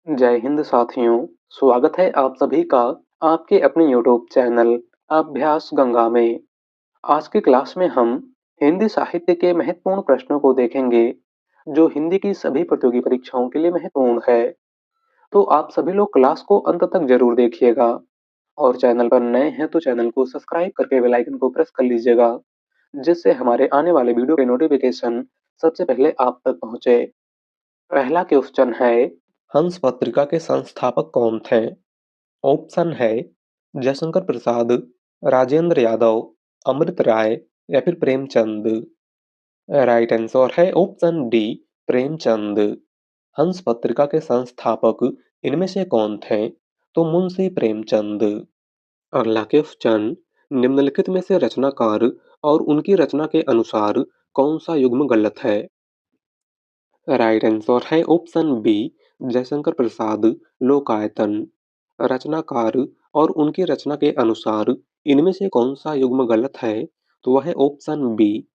जय हिंद साथियों। स्वागत है आप सभी का आपके अपने यूट्यूब चैनल अभ्यास गंगा में। आज की क्लास में हम हिंदी साहित्य के महत्वपूर्ण प्रश्नों को देखेंगे जो हिंदी की सभी प्रतियोगी परीक्षाओं के लिए महत्वपूर्ण है। तो आप सभी लोग क्लास को अंत तक जरूर देखिएगा और चैनल पर नए हैं तो चैनल को सब्सक्राइब करके बेल आइकन को प्रेस कर लीजिएगा, जिससे हमारे आने वाले वीडियो के नोटिफिकेशन सबसे पहले आप तक पहुंचे। पहला क्वेश्चन है, हंस पत्रिका के संस्थापक कौन थे? ऑप्शन है जयशंकर प्रसाद, राजेंद्र यादव, अमृत राय या फिर प्रेमचंद। राइट आंसर है ऑप्शन डी, प्रेमचंद। हंस पत्रिका के संस्थापक इनमें से कौन थे? तो मुंशी प्रेमचंद। अगला क्वेश्चन, निम्नलिखित में से रचनाकार और उनकी रचना के अनुसार कौन सा युग्म गलत है? राइट आंसर है ऑप्शन बी, जयशंकर प्रसाद, लोकायतन। रचनाकार और उनकी रचना के अनुसार इनमें से कौन सा युग्म गलत है? तो वह है ऑप्शन बी,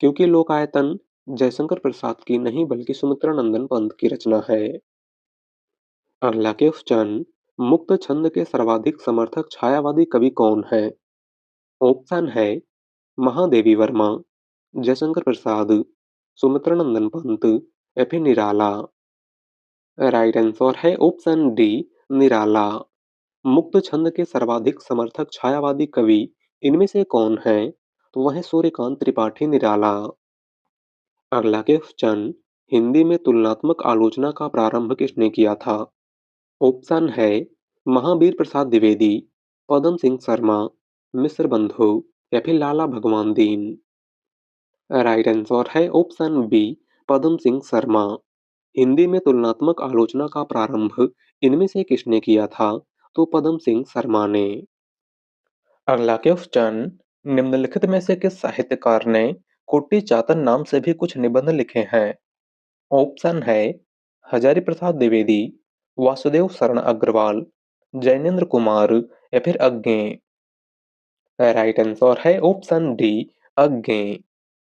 क्योंकि लोकायतन जयशंकर प्रसाद की नहीं बल्कि सुमित्रा नंदन पंत की रचना है। अगला क्वेश्चन, मुक्त छंद के सर्वाधिक समर्थक छायावादी कवि कौन है? ऑप्शन है महादेवी वर्मा, जयशंकर प्रसाद, सुमित्रा नंदन पंत या फिर निराला। राइट आंसर है ऑप्शन डी, निराला। मुक्त छंद के सर्वाधिक समर्थक छायावादी कवि इनमें से कौन है? तो वह है सूर्यकांत त्रिपाठी निराला। अगला क्वेश्चन, हिंदी में तुलनात्मक आलोचना का प्रारंभ किसने किया था? ऑप्शन है महावीर प्रसाद द्विवेदी, पदम सिंह शर्मा, मिश्र बंधु या फिर लाला भगवान दीन। राइट आंसर है ऑप्शन बी, पदम सिंह शर्मा। हिंदी में तुलनात्मक आलोचना का प्रारंभ इनमें से किसने किया था? तो पदम सिंह शर्मा ने। अगला क्वेश्चन, निम्नलिखित में से किस साहित्यकार ने कुट्टी चातन नाम से भी कुछ निबंध लिखे हैं? ऑप्शन है हजारी प्रसाद द्विवेदी, वासुदेव शरण अग्रवाल, जैनेन्द्र कुमार या फिर अज्ञे। राइट आंसर है ऑप्शन डी, अज्ञे।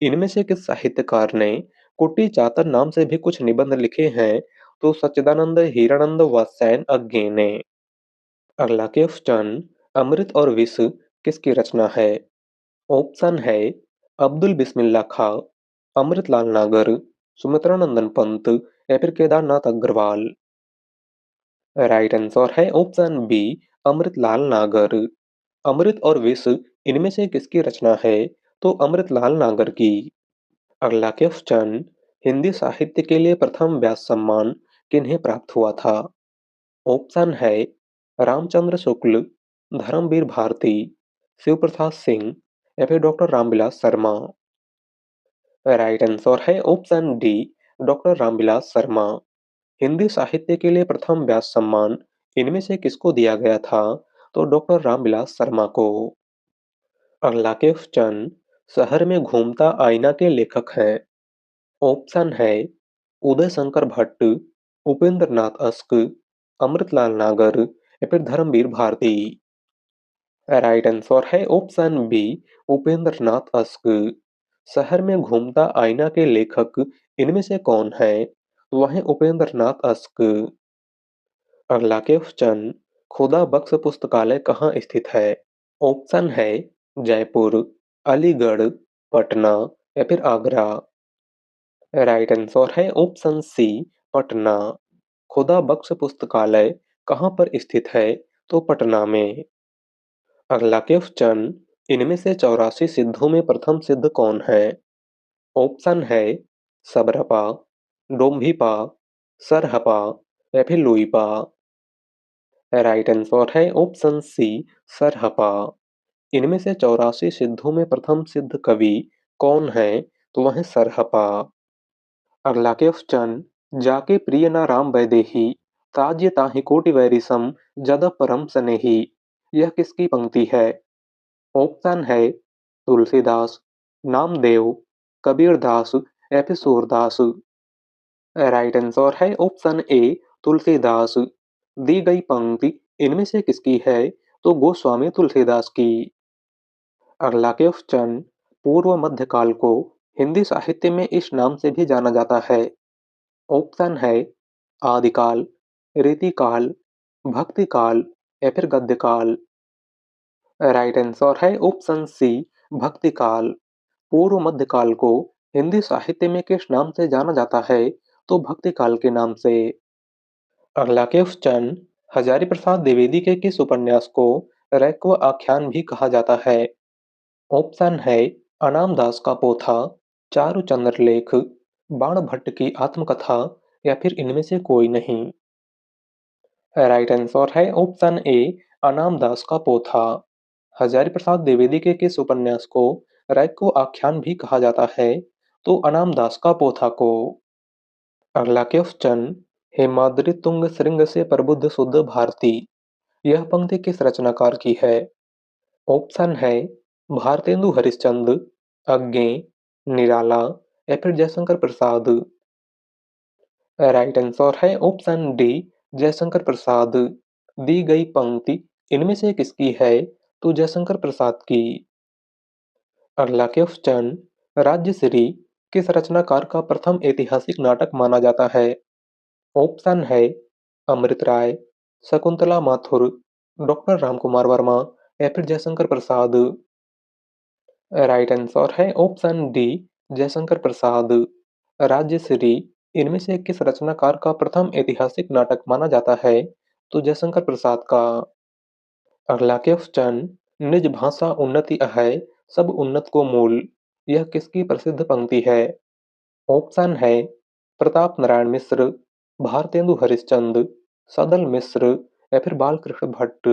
इनमें से किस साहित्यकार ने कुट्टी चातन नाम से भी कुछ निबंध लिखे हैं? तो सच्चिदानंद हीरानंद व सैन अज्ञे ने। अगला क्वेश्चन, अमृत और विष किसकी रचना है? ऑप्शन है अब्दुल बिस्मिल्लाह खां, अमृतलाल नागर, सुमित्रा नंदन पंत या फिर केदारनाथ अग्रवाल। राइट आंसर है ऑप्शन बी, अमृतलाल नागर। अमृत और विष इनमें से किसकी रचना है? तो अमृतलाल नागर की। अगला क्वेश्चन, हिंदी साहित्य के लिए प्रथम व्यास सम्मान किन्हें प्राप्त हुआ था? ऑप्शन है रामचंद्र शुक्ल, धर्मवीर भारती, शिव प्रसाद सिंह या फिर doctor Ramvilas Sharma. Right answer है option D, doctor Ramvilas Sharma. Hindi साहित्य के लिए प्रथम व्यास सम्मान इनमें से किसको दिया गया था? तो डॉक्टर रामविलास शर्मा को। अगला क्वेश्चन, शहर में घूमता आईना के लेखक हैं? ऑप्शन है उदय शंकर भट्ट, उपेंद्र नाथ अश्क, अमृतलाल नागर या फिर धर्मवीर भारती। राइट आंसर है ऑप्शन बी, उपेंद्र नाथ अश्क। शहर में घूमता आईना के लेखक इनमें से कौन है? वह है उपेंद्र नाथ अश्क। अगला क्वेश्चन, खुदा बख्श पुस्तकालय कहाँ स्थित है? ऑप्शन है जयपुर, अलीगढ़, पटना या फिर आगरा। राइट आंसर है ऑप्शन सी, पटना। खुदा बख्श पुस्तकालय कहाँ पर स्थित है? तो पटना में। अगला क्वेश्चन, इनमें से 84 सिद्धों में प्रथम सिद्ध कौन है? ऑप्शन है सबरपा, डोम्भिपा, सरहपा या फिर लुइपा। राइट आंसर है ऑप्शन सी, सरहपा। इनमें से 84 सिद्धों में प्रथम सिद्ध कवि कौन है? तो वह है सरहपा। अगला क्वेश्चन, जाके प्रिय ना राम वैदेही, ताज्य ताहि कोटि वैरिसम, जद परम सनेही। यह किसकी पंक्ति है? ऑप्शन है तुलसीदास, नामदेव, कबीरदास या फिर सूरदास। राइट आंसर है ऑप्शन ए, तुलसीदास। दी गई पंक्ति इनमें से किसकी है? तो गोस्वामी तुलसीदास की। अगला क्वेश्चन, पूर्व मध्यकाल को हिंदी साहित्य में इस नाम से भी जाना जाता है। ऑप्शन है आदिकाल, रीतिकाल, भक्तिकाल या फिर गद्यकाल? राइट आंसर है ऑप्शन सी, भक्तिकाल। पूर्व मध्यकाल को हिंदी साहित्य में किस नाम से जाना जाता है? तो भक्तिकाल के नाम से। अगला क्वेश्चन, हजारी प्रसाद द्विवेदी के किस उपन्यास को रैक्व आख्यान भी कहा जाता है? ऑप्शन है अनाम दास का पोथा, चारुचंद्र लेख, बाण भट्ट की आत्मकथा या फिर इनमें से कोई नहीं। राइट आंसर है ऑप्शन ए, अनाम दास का पोथा। हजारी प्रसाद द्विवेदी के किस उपन्यास को रैक्व आख्यान भी कहा जाता है? तो अनाम दास का पोथा को। अगला क्वेश्चन, हेमाद्रि तुंग श्रृंग से प्रबुद्ध शुद्ध भारती, यह पंक्ति किस रचनाकार की है? ऑप्शन है भारतेंदु हरिश्चंद्र, अज्ञे, निराला या फिर जयशंकर प्रसाद। राइट आंसर है ऑप्शन डी, जयशंकर प्रसाद। दी गई पंक्ति इनमें से किसकी है? तो जयशंकर प्रसाद की। अगला क्वेश्चन, राज्यश्री किस रचनाकार का प्रथम ऐतिहासिक नाटक माना जाता है? ऑप्शन है अमृत राय, शकुंतला माथुर, डॉक्टर रामकुमार वर्मा या फिर जयशंकर प्रसाद। राइट आंसर है ऑप्शन डी, जयशंकर प्रसाद। राज्यश्री इनमें से किस रचनाकार का प्रथम ऐतिहासिक नाटक माना जाता है? तो जयशंकर प्रसाद का। अगला क्वेश्चन, निज भाषा उन्नति अहै, सब उन्नत को मूल, यह किसकी प्रसिद्ध पंक्ति है? ऑप्शन है प्रताप नारायण मिश्र, भारतेंदु हरिश्चंद्र, सदल मिश्र या फिर बालकृष्ण भट्ट।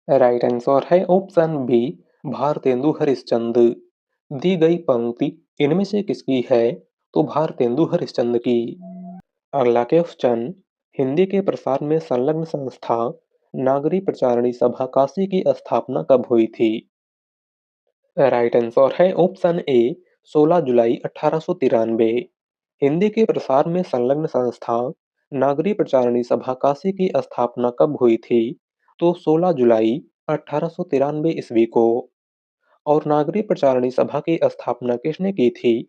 राइट आंसर है ऑप्शन बी, भारतेंदु हरिश्चंद्र। दी गई पंक्ति इनमें से किसकी है? तो भारतेंदु हरिश्चंद्र की। अगला क्वेश्चन, हिंदी के प्रसार में संलग्न संस्था नागरी प्रचारणी सभा काशी की स्थापना कब हुई थी? राइट आंसर है ऑप्शन ए, 16 जुलाई 1893। हिंदी के प्रसार में संलग्न संस्था नागरी प्रचारणी सभा काशी की स्थापना कब हुई थी? तो 16 जुलाई 1893 ईस्वी को। और नागरी प्रचारणी सभा की स्थापना किसने की थी?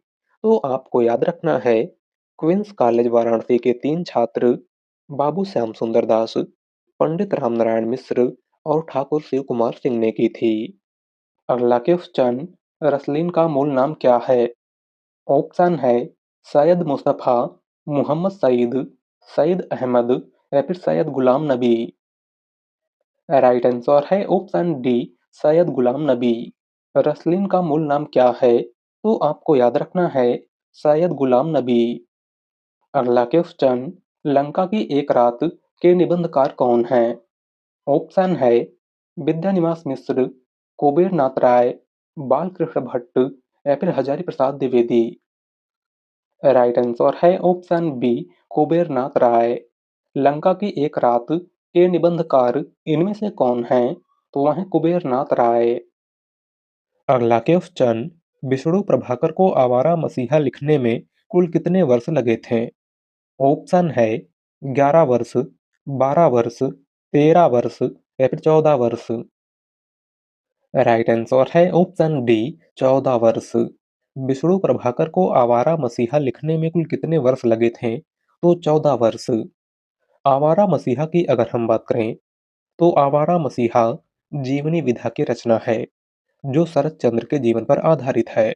तो आपको याद रखना है, क्वींस कॉलेज वाराणसी के 3 छात्र बाबू श्याम सुंदर दास, पंडित रामनारायण मिश्र और ठाकुर शिव कुमार सिंह ने की थी। अगला क्वेश्चन, रसलीन का मूल नाम क्या है? ऑप्शन है सैयद मुस्तफ़ा, मोहम्मद सईद, सईद अहमद या फिर सैयद गुलाम नबी। राइट आंसर है ऑप्शन डी, सैयद गुलाम नबी। रसलीन का मूल नाम क्या है? तो आपको याद रखना है, सैयद गुलाम नबी। अगला क्वेश्चन, लंका की एक रात के निबंधकार कौन हैं? ऑप्शन है विद्यानिवास मिश्र, कुबेर नाथ राय, बालकृष्ण भट्ट या फिर हजारी प्रसाद द्विवेदी। राइट आंसर है ऑप्शन बी, कुबेर नाथ राय। लंका की एक रात के निबंधकार इनमें से कौन हैं? तो वह हैं कुबेर नाथ राय। अगला क्वेश्चन, विष्णु प्रभाकर को आवारा मसीहा लिखने में कुल कितने वर्ष लगे थे? ऑप्शन है 11 वर्ष, 12 वर्ष, 13 वर्ष या फिर 14 वर्ष। राइट आंसर है ऑप्शन डी, 14 वर्ष। विष्णु प्रभाकर को आवारा मसीहा लिखने में कुल कितने वर्ष लगे थे? तो 14 वर्ष। आवारा मसीहा की अगर हम बात करें, तो आवारा मसीहा जीवनी विधा की रचना है जो शरत चंद्र के जीवन पर आधारित है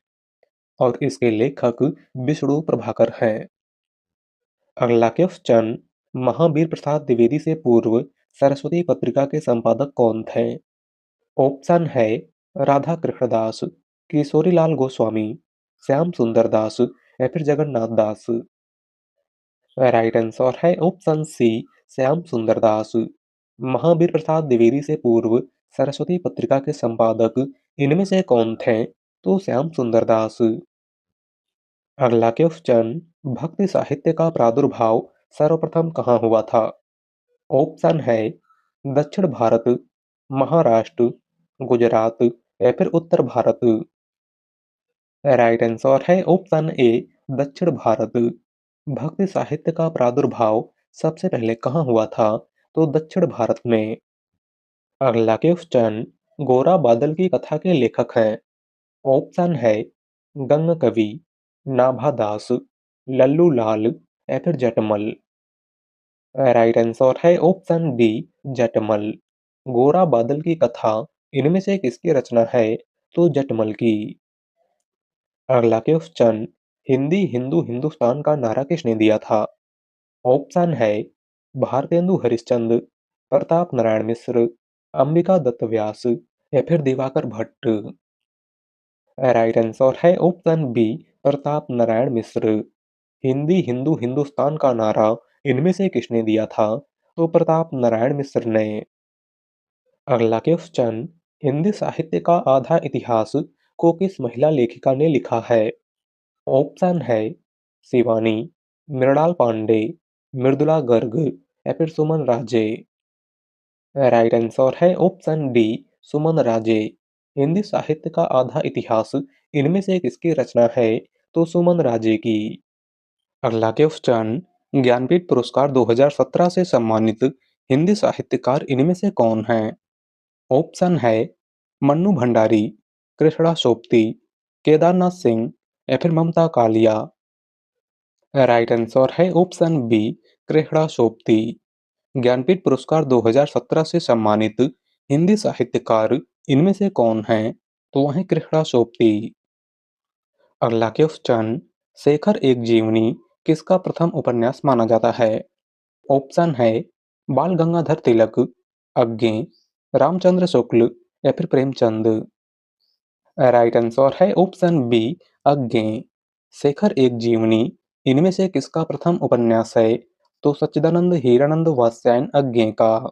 और इसके लेखक विष्णु प्रभाकर हैं। अगला क्वेश्चन, महावीर प्रसाद द्विवेदी से पूर्व सरस्वती पत्रिका के संपादक कौन थे? ऑप्शन है राधा कृष्णदास, किशोरीलाल गोस्वामी, श्याम सुंदर दास या फिर जगन्नाथ दास। राइट आंसर है ऑप्शन सी, श्याम सुंदर दास। महावीर प्रसाद द्विवेदी से पूर्व सरस्वती पत्रिका के संपादक इनमें से कौन थे? तो श्याम सुंदर दास। अगला क्वेश्चन, भक्ति साहित्य का प्रादुर्भाव सर्वप्रथम कहाँ हुआ था? ऑप्शन है दक्षिण भारत, महाराष्ट्र, गुजरात या फिर उत्तर भारत। राइट आंसर है ऑप्शन ए, दक्षिण भारत। भक्ति साहित्य का प्रादुर्भाव सबसे पहले कहाँ हुआ था? तो दक्षिण भारत में। अगला क्वेश्चन, गोरा बादल की कथा के लेखक हैं? ऑप्शन है गंग कवि, नाभा दास, लल्लू लाल या फिर जटमल। राइट आंसर है ऑप्शन डी, जटमल। गोरा बादल की कथा इनमें से किसकी रचना है? तो जटमल की। अगला क्वेश्चन, हिंदी हिंदू हिंदुस्तान का नारा किसने दिया था? ऑप्शन है भारतेंदु हरिश्चंद्र, प्रताप नारायण मिश्र, अंबिका दत्त व्यास या फिर दिवाकर भट्ट। राइट आंसर है ऑप्शन बी, प्रताप नारायण मिश्र। हिंदी हिंदू हिंदुस्तान का नारा इनमें से किसने दिया था? तो प्रताप नारायण मिश्र ने। अगला क्वेश्चन, हिंदी साहित्य का आधा इतिहास को किस महिला लेखिका ने लिखा है? ऑप्शन है शिवानी, मृणाल पांडे, मृदुला गर्ग या फिर सुमन राजे। राइट आंसर है ऑप्शन डी, सुमन राजे। हिंदी साहित्य का आधा इतिहास इनमें से किसकी रचना है? तो सुमन राजे की। अगला क्वेश्चन, ज्ञानपीठ पुरस्कार 2017 से सम्मानित हिंदी साहित्यकार इनमें से कौन हैं? ऑप्शन है मन्नू भंडारी, कृष्णा सोपती, केदारनाथ सिंह या फिर ममता कालिया। राइट आंसर है ऑप्शन बी, कृष्णा सोपती। ज्ञानपीठ पुरस्कार 2017 से सम्मानित हिंदी साहित्यकार इनमें से कौन हैं? तो वह हैं कृष्णा सोपती। अगला क्वेश्चन, शेखर एक जीवनी किसका प्रथम उपन्यास माना जाता है? ऑप्शन है बाल गंगाधर तिलक, अज्ञे, रामचंद्र शुक्ल या फिर प्रेमचंद। राइट आंसर है ऑप्शन बी, अज्ञे। शेखर एक जीवनी इनमें से किसका प्रथम उपन्यास है? तो सच्चिदानंद हीरानंद वात्स्यायन अज्ञे का।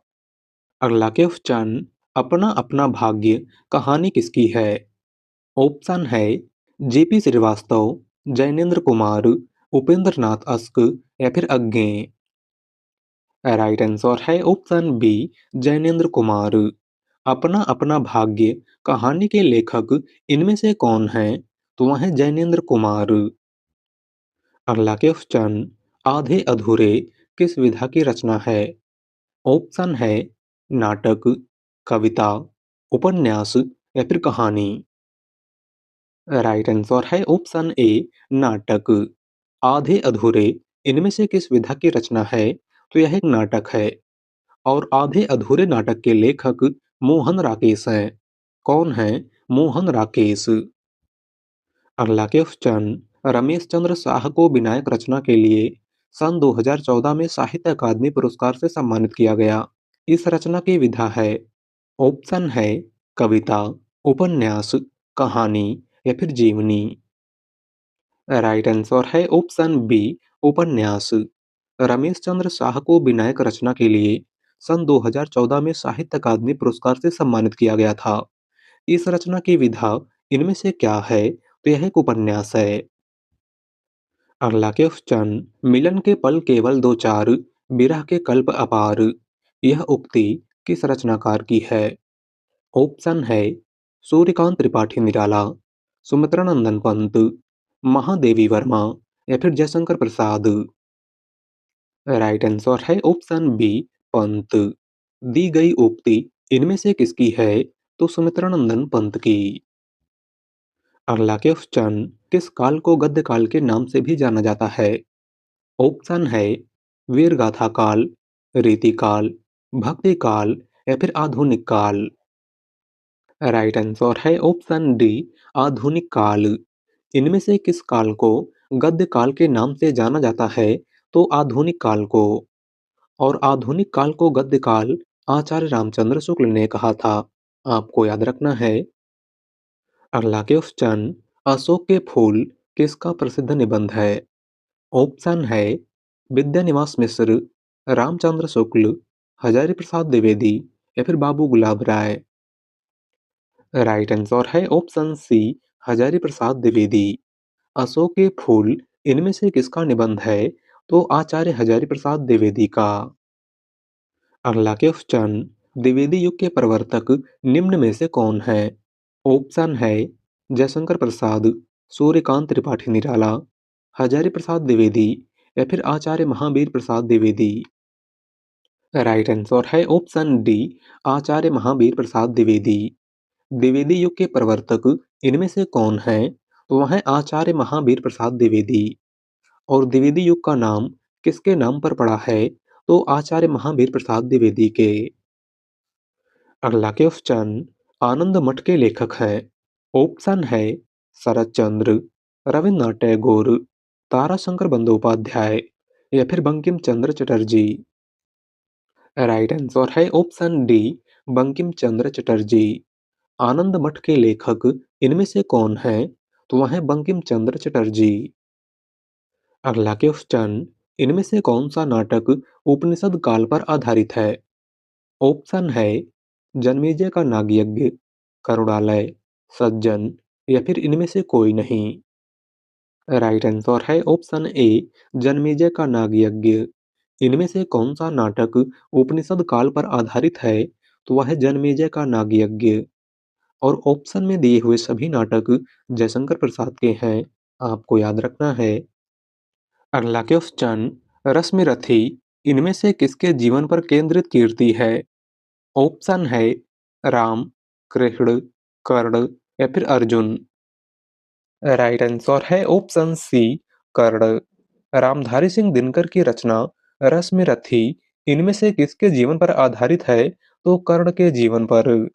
अगला क्वेश्चन, अपना अपना भाग्य कहानी किसकी है? ऑप्शन है जेपी श्रीवास्तव, जैनेन्द्र कुमार, उपेंद्र नाथ अस्क या फिर अज्ञे। राइट आंसर है ऑप्शन बी, जैनेन्द्र कुमार। अपना अपना भाग्य कहानी के लेखक इनमें से कौन हैं? तो वह हैं जैनेन्द्र कुमार। अगला क्वेश्चन, आधे अधूरे किस विधा की रचना है? ऑप्शन है नाटक, कविता, उपन्यास या फिर कहानी। राइट आंसर है ऑप्शन ए, नाटक। आधे अधूरे इनमें से किस विधा की रचना है? तो यह एक नाटक है। और आधे अधूरे नाटक के लेखक मोहन राकेश हैं। कौन है मोहन राकेश? अगला क्वेश्चन, रमेश चंद्र शाह को विनायक रचना के लिए सन 2014 में साहित्य अकादमी पुरस्कार से सम्मानित किया गया। इस रचना की विधा है। ऑप्शन है कविता, उपन्यास, कहानी या फिर जीवनी। राइट आंसर है ऑप्शन बी, उपन्यास। रमेश चंद्र शाह को विनायक रचना के लिए सन 2014 में साहित्य अकादमी पुरस्कार से सम्मानित किया गया था। इस रचना की विधा इनमें से क्या है? तो यह एक उपन्यास है। अगला क्वेश्चन, मिलन के पल केवल दो चार, विरह के कल्प अपार, यह उक्ति किस रचनाकार की है? ऑप्शन है सूर्यकांत त्रिपाठी निराला, सुमित्रा नंदन पंत, महादेवी वर्मा या फिर जयशंकर प्रसाद। राइट आंसर है ऑप्शन बी, पंत। दी गई उक्ति इनमें से किसकी है? तो सुमित्रा नंदन पंत की। अगला क्वेश्चन, किस काल को गद्य काल के नाम से भी जाना जाता है? ऑप्शन है वीर गाथा काल, रीति काल, भक्ति काल या फिर आधुनिक काल। राइट आंसर है ऑप्शन डी, आधुनिक काल। इनमें से किस काल को गद्य काल के नाम से जाना जाता है? तो आधुनिक काल को। और आधुनिक काल को गद्य काल आचार्य रामचंद्र शुक्ल ने कहा था। आपको याद रखना है। अगला क्वेश्चन, अशोक के फूल किसका प्रसिद्ध निबंध है? ऑप्शन है विद्यानिवास मिश्र, रामचंद्र शुक्ल, हजारी प्रसाद द्विवेदी या फिर बाबू गुलाब राय। राइट आंसर है ऑप्शन सी, हजारी प्रसाद द्विवेदी। अशोक के फूल इनमें से किसका निबंध है? तो आचार्य हजारी प्रसाद द्विवेदी का। अगला क्वेश्चन, द्विवेदी युग के प्रवर्तक निम्न में से कौन है? ऑप्शन है जयशंकर प्रसाद, सूर्यकांत त्रिपाठी निराला, हजारी प्रसाद द्विवेदी या फिर आचार्य महावीर प्रसाद द्विवेदी। राइट आंसर है ऑप्शन डी, आचार्य महावीर प्रसाद द्विवेदी। द्विवेदी युग के प्रवर्तक इनमें से कौन है? तो वह है आचार्य महावीर प्रसाद द्विवेदी। और द्विवेदी युग का नाम किसके नाम पर पड़ा है? तो आचार्य महावीर प्रसाद द्विवेदी के। अगला क्वेश्चन, आनंद मठ के लेखक हैं। ऑप्शन है शरत चंद्र, रविन्द्रनाथ टैगोर, ताराशंकर बंदोपाध्याय या फिर बंकिम चंद्र चटर्जी। राइट आंसर है ऑप्शन डी, बंकिम चंद्र चटर्जी। आनंद मठ के लेखक इनमें से कौन है? तो वह है बंकिम चंद्र चटर्जी। अगला क्वेश्चन, इनमें से कौन सा नाटक उपनिषद काल पर आधारित है? ऑप्शन है जन्मेजय का नागयज्ञ, करुणालय, सज्जन या फिर इनमें से कोई नहीं। राइट आंसर है ऑप्शन ए, जन्मेजय का नागयज्ञ। इनमें से कौन सा नाटक उपनिषद काल पर आधारित है? तो वह है जन्मेजय का नागयज्ञ। और ऑप्शन में दिए हुए सभी नाटक जयशंकर प्रसाद के हैं, आपको याद रखना है। अगला क्वेश्चन, रश्मिरथी इनमें से किसके जीवन पर केंद्रित कीर्ति है? ऑप्शन है राम, कृष्ण, कर्ण या फिर अर्जुन। राइट आंसर है ऑप्शन सी, कर्ण। रामधारी सिंह दिनकर की रचना रश्मिरथी इनमें से किसके जीवन पर आधारित है? तो कर्ण के जीवन पर।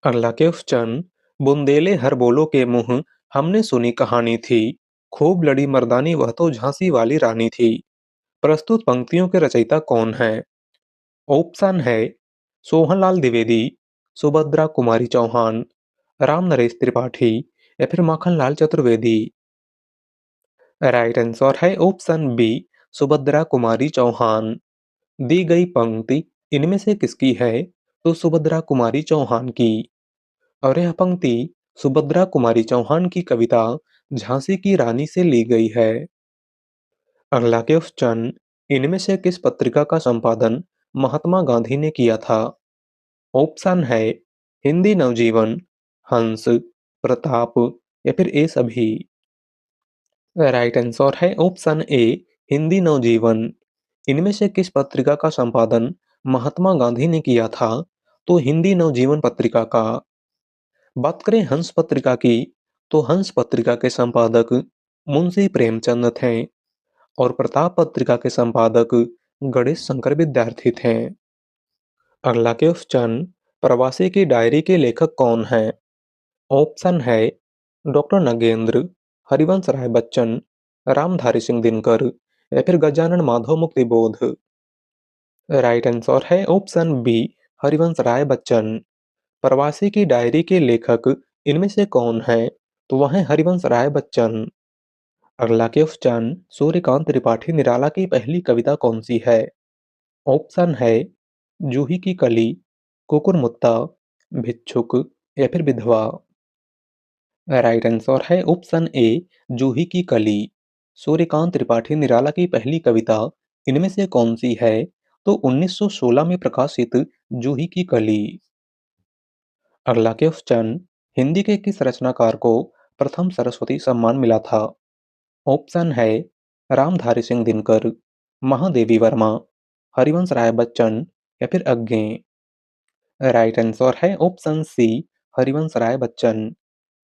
अगला क्वेश्चन, बुंदेले हर बोलो के मुंह हमने सुनी कहानी थी, खूब लड़ी मर्दानी वह तो झांसी वाली रानी थी। प्रस्तुत पंक्तियों के रचयिता कौन है? ऑप्शन है सोहनलाल द्विवेदी, सुभद्रा कुमारी चौहान, राम नरेश त्रिपाठी या फिर माखनलाल चतुर्वेदी। राइट आंसर है ऑप्शन बी, सुभद्रा कुमारी चौहान। दी गई पंक्ति इनमें से किसकी है? तो सुभद्रा कुमारी चौहान की। और यह पंक्ति सुभद्रा कुमारी चौहान की कविता झांसी की रानी से ली गई है। अगला क्वेश्चन, इनमें से किस पत्रिका का संपादन महात्मा गांधी ने किया था? ऑप्शन है हिंदी नवजीवन, हंस, प्रताप या फिर ए सभी। राइट आंसर है ऑप्शन ए, हिंदी नवजीवन। इनमें से किस पत्रिका का संपादन महात्मा गांधी ने किया था? तो हिंदी नवजीवन पत्रिका का। बात करें हंस पत्रिका की, तो हंस पत्रिका के संपादक मुंशी प्रेमचंद थे और प्रताप पत्रिका के संपादक गणेश शंकर विद्यार्थी थे। अगला क्वेश्चन, प्रवासी की डायरी के लेखक कौन है? ऑप्शन है डॉक्टर नगेंद्र, हरिवंश राय बच्चन, रामधारी सिंह दिनकर या फिर गजानन माधव मुक्तिबोध। राइट आंसर है ऑप्शन बी, हरिवंश राय बच्चन। प्रवासी की डायरी के लेखक इनमें से कौन है? तो वह है हरिवंश राय बच्चन। अगला क्वेश्चन, सूर्यकांत त्रिपाठी निराला की पहली कविता कौन सी है? ऑप्शन है जूही की कली, कुकुरमुत्ता, भिक्षुक या फिर विधवा। राइट आंसर है ऑप्शन ए, जूही की कली। सूर्यकांत त्रिपाठी निराला की पहली कविता इनमें से कौन सी है? तो 1916 में प्रकाशित जूही की कली। अगला क्वेश्चन, हिंदी के किस रचनाकार को प्रथम सरस्वती सम्मान मिला था? ऑप्शन है रामधारी सिंह दिनकर, महादेवी वर्मा, हरिवंश राय बच्चन या फिर अज्ञे। राइट आंसर है ऑप्शन सी, हरिवंश राय बच्चन।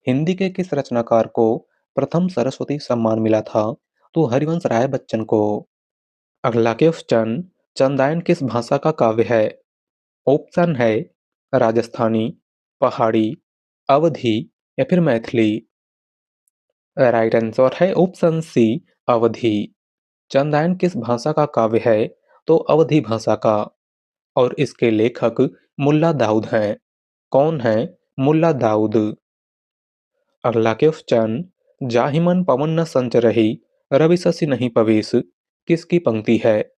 हिंदी के किस रचनाकार को प्रथम सरस्वती सम्मान मिला था? तो हरिवंश राय बच्चन को। अगला क्वेश्चन, चंदायन किस भाषा का काव्य है? ऑप्शन है राजस्थानी, पहाड़ी, अवधी या फिर मैथिली। राइट आंसर है ऑप्शन सी, अवधी। चंदायन किस भाषा का काव्य है? तो अवधी भाषा का। और इसके लेखक मुल्ला दाऊद हैं। कौन है? मुल्ला दाऊद। अगला क्वेश्चन, जाहि मन पवन न संचरहि, रवि शशि नहीं पवेश किसकी पंक्ति है?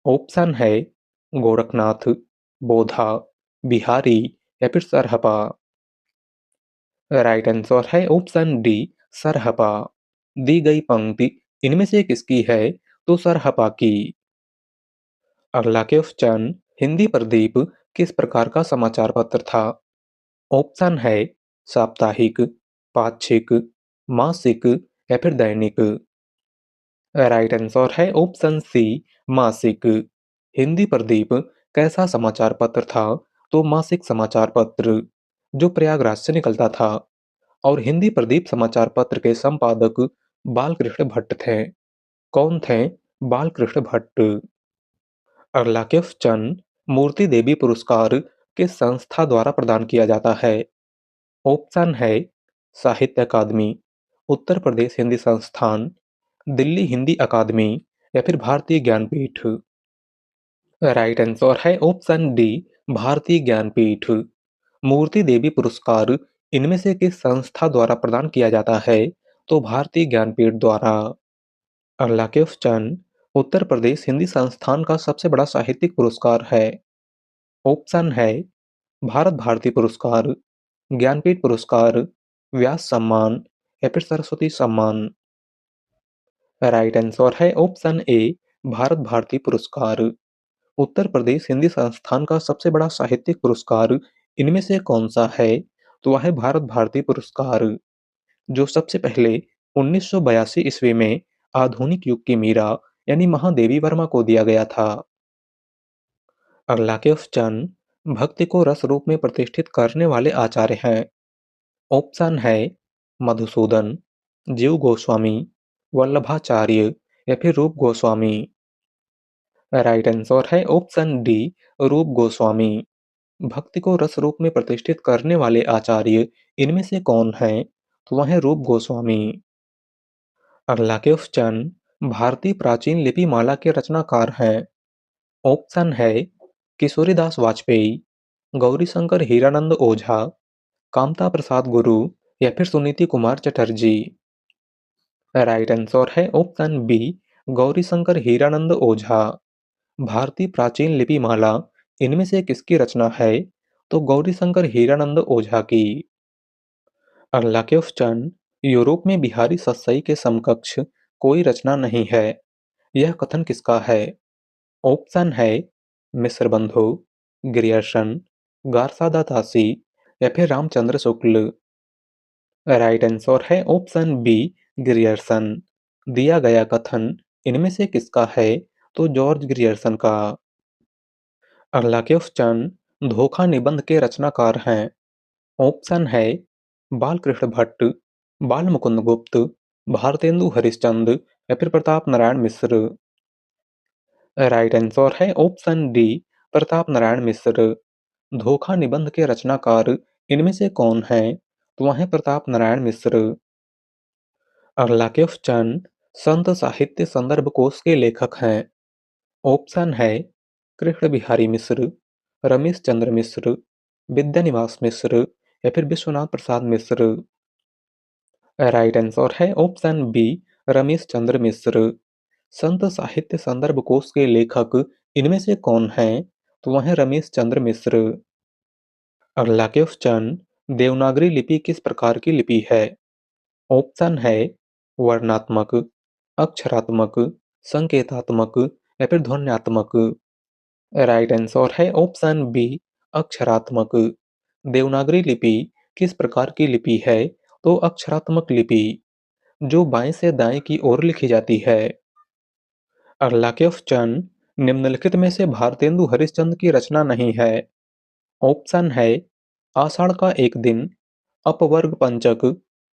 ऑप्शन है गोरखनाथ, बोधा, बिहारी या फिर सरहपा। राइट आंसर है ऑप्शन डी, सरहपा। दी गई पंक्ति इनमें से किसकी है? तो सरहपा की। अगला क्वेश्चन, हिंदी प्रदीप किस प्रकार का समाचार पत्र था? ऑप्शन है साप्ताहिक, पाक्षिक, मासिक या फिर दैनिक। राइट आंसर है ऑप्शन सी, मासिक। हिंदी प्रदीप कैसा समाचार पत्र था? तो मासिक समाचार पत्र, जो प्रयागराज से निकलता था। और हिंदी प्रदीप समाचार पत्र के संपादक बालकृष्ण भट्ट थे। कौन थे? बालकृष्ण भट्ट। अर्लाकेफ चंद मूर्ति देवी पुरस्कार किस संस्था द्वारा प्रदान किया जाता है? ऑप्शन है साहित्य अकादमी, उत्तर प्रदेश हिंदी संस्थान, दिल्ली हिंदी अकादमी या फिर भारतीय ज्ञानपीठ। राइट आंसर है ऑप्शन डी, भारतीय ज्ञानपीठ। मूर्ति देवी पुरस्कार इनमें से किस संस्था द्वारा प्रदान किया जाता है? तो भारतीय ज्ञानपीठ द्वारा। अर्लाकेफ चंद उत्तर प्रदेश हिंदी संस्थान का सबसे बड़ा साहित्यिक पुरस्कार है। ऑप्शन है भारत भारती पुरस्कार, ज्ञानपीठ पुरस्कार, व्यास सम्मान या फिर सरस्वती सम्मान। राइट आंसर है ऑप्शन ए, भारत भारती पुरस्कार। उत्तर प्रदेश हिंदी संस्थान का सबसे बड़ा साहित्यिक पुरस्कार इनमें से कौन सा है? तो वह है भारत भारती पुरस्कार, जो सबसे पहले 1982 ईस्वी में आधुनिक युग की मीरा यानी महादेवी वर्मा को दिया गया था। अर्लाकेफ चंद भक्ति को रस रूप में प्रतिष्ठित करने वाले आचार्य हैं। ऑप्शन है मधुसूदन, जीव गोस्वामी, वल्लभाचार्य या फिर रूप गोस्वामी। राइट आंसर है ऑप्शन डी, रूप गोस्वामी। भक्ति को रस रूप में प्रतिष्ठित करने वाले आचार्य इनमें से कौन हैं? तो वह है रूप गोस्वामी। अर्लाकेफ चंद भारतीय प्राचीन लिपि माला के रचनाकार हैं। ऑप्शन है किशोरीदास वाजपेयी, गौरीशंकर हीरानंद ओझा, कामता प्रसाद गुरु या फिर सुनीति कुमार चटर्जी। राइट आंसर है ऑप्शन बी, गौरीशंकर हीरानंद ओझा। भारतीय प्राचीन लिपि माला इनमें से किसकी रचना है? तो गौरीशंकर हीरानंद ओझा की। अर्लाकेफ चंद यूरोप में बिहारी सस्सई के समकक्ष कोई रचना नहीं है, यह कथन किसका है? ऑप्शन है मिस्र बंधु, ग्रियर्सन, गारसादा दासी या फिर रामचंद्र शुक्ल। राइट आंसर है ऑप्शन बी, ग्रियर्सन। दिया गया कथन इनमें से किसका है? तो जॉर्ज ग्रियर्सन का। अर्लाकेफ चंद धोखा निबंध के रचनाकार हैं। ऑप्शन है बालकृष्ण भट्ट, बाल मुकुंद गुप्त, भारतेंदु हरिश्चंद्र या फिर प्रताप नारायण मिश्र। राइट आंसर है ऑप्शन डी, प्रताप नारायण मिश्र। धोखा निबंध के रचनाकार इनमें से कौन है? तो वह है प्रताप नारायण मिश्र। अर्लाकेफ चंद संत साहित्य संदर्भ कोश के लेखक हैं। ऑप्शन है कृष्ण बिहारी मिश्र, रमेश चंद्र मिश्र, विद्यानिवास मिश्र या फिर विश्वनाथ प्रसाद मिश्र। राइट आंसर है ऑप्शन बी, रमेश चंद्र मिश्र। संत साहित्य संदर्भ कोश के लेखक इनमें से कौन हैं? तो वह है रमेश चंद्र मिश्र। अर्लाकेफ चंद देवनागरी लिपि किस प्रकार की लिपि है? ऑप्शन है वर्णात्मक, अक्षरात्मक, संकेतात्मक या फिर ध्वन्यात्मक। राइट आंसर है ऑप्शन बी, अक्षरात्मक। देवनागरी लिपि किस प्रकार की लिपि है? तो अक्षरात्मक लिपि, जो बाएं से दाएं की ओर लिखी जाती है। अर्लाकेफ चंद निम्नलिखित में से भारतेंदु हरिश्चंद्र की रचना नहीं है। ऑप्शन है आषाढ़ का एक दिन, अपवर्ग पंचक,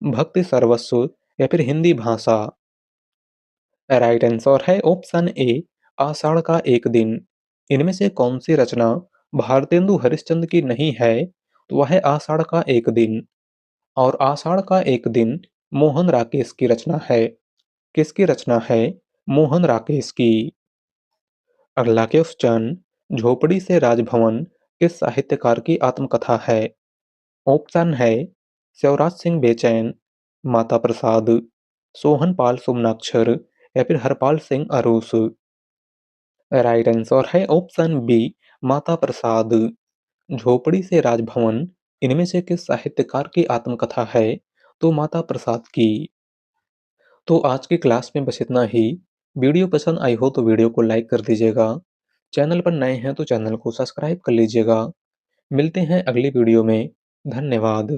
भक्ति सर्वस्व या फिर हिंदी भाषा। राइट आंसर है ऑप्शन ए, आषाढ़ का एक दिन। इनमें से कौन सी रचना भारतेंदु हरिश्चंद्र की नहीं है? तो वह है आषाढ़ का एक दिन। और आषाढ़ का एक दिन मोहन राकेश की रचना है। किसकी रचना है? मोहन राकेश की। अर्लाकेफ चंद झोपड़ी से राजभवन किस साहित्यकार की आत्मकथा है? ऑप्शन है शिवराज सिंह बेचैन, माता प्रसाद, सोहन पाल सुमनाक्षर या फिर हरपाल सिंह अरूस। राइट आंसर है ऑप्शन बी, माता प्रसाद। झोपड़ी से राजभवन इनमें से किस साहित्यकार की आत्मकथा है? तो माता प्रसाद की। तो आज की क्लास में बस इतना ही। वीडियो पसंद आई हो तो वीडियो को लाइक कर दीजिएगा। चैनल पर नए हैं तो चैनल को सब्सक्राइब कर लीजिएगा। मिलते हैं अगली वीडियो में। धन्यवाद।